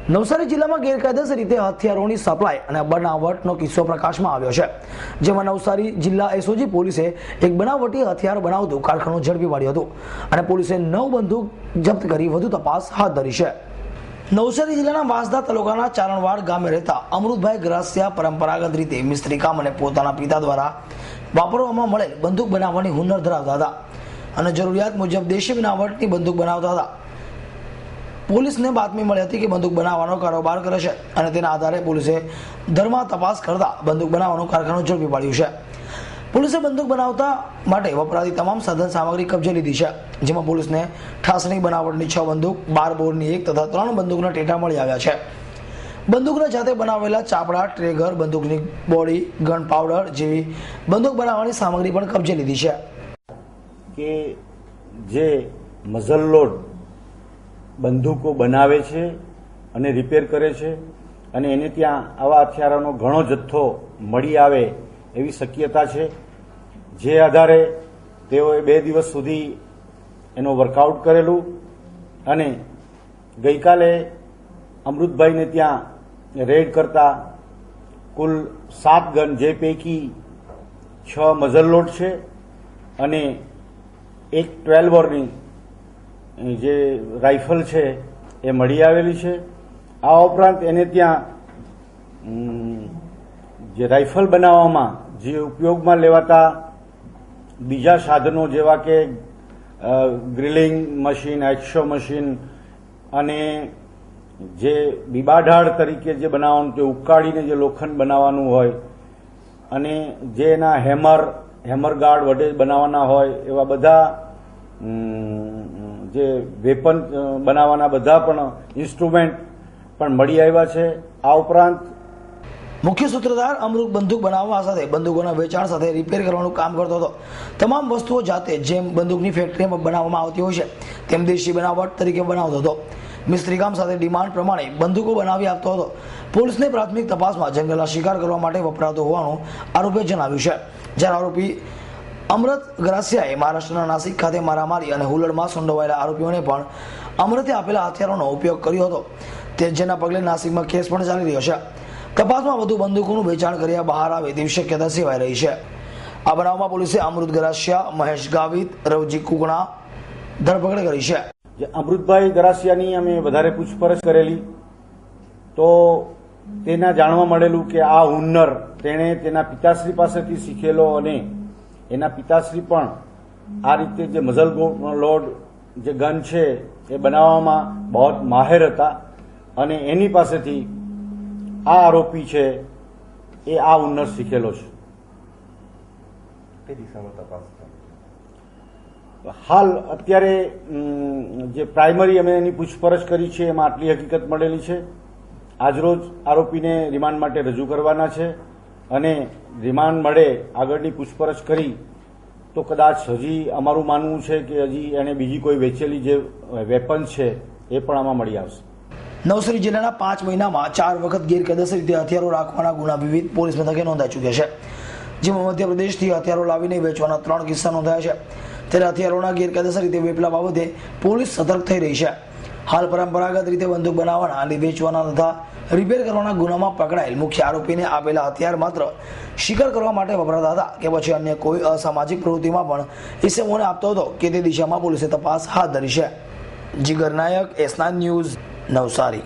નવસારી જિલ્લામાં ગેરકાયદેસર રીતે હથિયારોની સપ્લાય અને બનાવટનો કિસ્સો પ્રકાશમાં આવ્યો છે, જેમાં નવસારી જિલ્લા એસઓજી પોલીસે એક બનાવટી હથિયાર બનાવતું કારખાનું ઝડપી પાડ્યું હતું અને પોલીસે 9 બંદૂક જપ્ત કરી વધુ તપાસ હાથ ધરી છે. નવસારી જિલ્લાના વાંસદા તાલુકાના ચારણવાડ ગામે રહેતા અમૃતભાઈ ગરાસિયા પરંપરાગત રીતે મિસ્ત્રી કામ અને પોતાના પિતા દ્વારા વાપરવામાં મળેલ બંદૂક બનાવવાની હુનર ધરાવતા હતા અને જરૂરિયાત મુજબ દેશી બનાવટની બંદૂક બનાવતા હતા. પોલીસને બાતમી મળી હતી કે બંદૂક બનાવવાનો કારોબાર કરે છે અને તેના આધારે પોલીસે ધરમાં તપાસ કરતા બંદૂક બનાવવાનું કારખાનું ઝડપી પાડ્યું છે. પોલીસે બંદૂક બનાવતા માટે વપરાતી તમામ સાધન સામગ્રી કબજે લીધી છે, જેમાં પોલીસને ઠાસણી બનાવટની 6 બંદૂક, 12 બોરની 1 તથા 3 બંદૂકના ટેટા મળી આવ્યા છે. બંદૂકના જાતે બનાવેલા ચાપડા, ટ્રેગર, બંદૂકની બોડી, ગન પાવડર જેવી બંદૂક બનાવવાની સામગ્રી પણ કબજે લીધી છે. કે જે મઝલ લોડ બંદૂકો બનાવે છે અને રિપેર કરે છે અને એને ત્યાં આવા હથિયારોનો ઘણો જથ્થો મળી આવે એવી શક્યતા છે, જે આધારે તેઓએ 2 દિવસ સુધી એનો વર્કઆઉટ કરેલું અને ગઈકાલે અમૃતભાઈને ત્યાં રેડ કરતા કુલ 7 ગન, જે પૈકી 6 મઝલ લોડ છે અને એક 12 બોરની જે રાઇફલ છે એ મળી આવેલી છે. આ ઉપરાંત એને ત્યાં જે રાઇફલ બનાવવામાં જે ઉપયોગમાં લેવાતા બીજા સાધનો જેવા કે ગ્રિલિંગ મશીન, એક્શો મશીન અને જે બીબાઢાળ તરીકે જે બનાવવાનું, તે ઉકાળીને જે લોખંડ બનાવવાનું હોય અને જે એના હેમર ગાર્ડ વડે બનાવવાના હોય એવા બધા જે વેપન બનાવવાના બધા પણ ઇન્સ્ટ્રુમેન્ટ પણ મળી આવ્યા છે. આ ઉપરાંત મુખ્ય સૂત્રધાર અમૃત બંદૂક બનાવવા સાથે બંદૂકોના વેચાણ સાથે રિપેર કરવાનું કામ કરતો હતો. તમામ વસ્તુઓ જાતે જેમ બંદૂકની ફેક્ટરીમાં બનાવવામાં આવતી હોય છે તેમ દેશી બનાવટ તરીકે બનાવતો હતો. મિસ્ત્રી કામ સાથે ડિમાન્ડ પ્રમાણે બંદૂકો બનાવી આપતો હતો. પોલીસને પ્રાથમિક તપાસમાં જંગલના શિકાર કરવા માટે વપરાતો હોવાનું આરોપીએ જણાવ્યું છે. જ્યારે આરોપી અમૃત ગરાસિયાએ મહારાષ્ટ્રના નાસિક ખાતે મારામારી અને હુલ્લડમાં સંડોવાયેલા આરોપીઓને પણ અમૃતે આપેલા હથિયારોનો ઉપયોગ કર્યો હતો, જેના પગલે નાસિકમાં કેસ પણ ચાલી રહ્યો છે. તપાસમાં વધુ બંદૂકોનું વેચાણ કર્યા બહાર આવે તેવી શક્યતા સેવાઈ રહી છે. આ બનાવમાં પોલીસે અમૃત ગરાસિયા, મહેશ ગાવિત, રવજી કુકણા ધરપકડ કરી છે. અમૃતભાઈ ગરાસિયાની અમે વધારે પૂછપરછ કરેલી તો તેના જાણવા મળેલું કે આ હુન્નર તેણે તેના પિતાશ્રી પાસેથી શીખેલો અને એના પિતાશ્રી પણ આ રીતે જે મઝલ લોડ જે ગન છે એ બનાવવામાં બહુ માહેર હતા અને એની પાસેથી આ આરોપી છે એ આ હુન્નર શીખેલો છે. હાલ અત્યારે જે પ્રાઇમરી અમે એની પૂછપરછ કરી છે એમાં આટલી હકીકત મળેલી છે. આજરોજ આરોપીને રિમાન્ડ માટે રજૂ કરવાના છે અને રિમાન્ડ મળે આગળની પૂછપરછ કરી તો કદાચ હજી અમારું માનવું છે કે હજી એણે બીજી કોઈ વેચેલી જે વેપન છે એ પણ આમાં મળી આવશે. નવસારી જિલ્લાના 5 મહિનામાં 4 વખત ગેરકાયદેસર રીતે હથિયારો રાખવાના ગુના વિવિધ પોલીસ મથકે નોંધાઈ ચૂક્યા છે, જેમાં મધ્યપ્રદેશથી હથિયારો લાવીને વેચવાના 3 કિસ્સા નોંધાયા છે. ત્યારે હથિયારોના ગેરકાયદેસર રીતે વેપલા બાબતે પોલીસ સતર્ક થઈ રહી છે. હાલ પરંપરાગત રીતે બંદૂક બનાવવાના અને વેચવાના તથા રિપેર કરવાના ગુનામાં પકડાયેલ મુખ્ય આરોપીને આપેલા હથિયાર માત્ર શિકાર કરવા માટે વપરાતા હતા કે પછી અન્ય કોઈ અસામાજિક પ્રવૃત્તિમાં પણ ઇસમોને આપતો હતો કે તે દિશામાં પોલીસે તપાસ હાથ ધરી છે. જીગર નાયક, S9 ન્યૂઝ, નવસારી.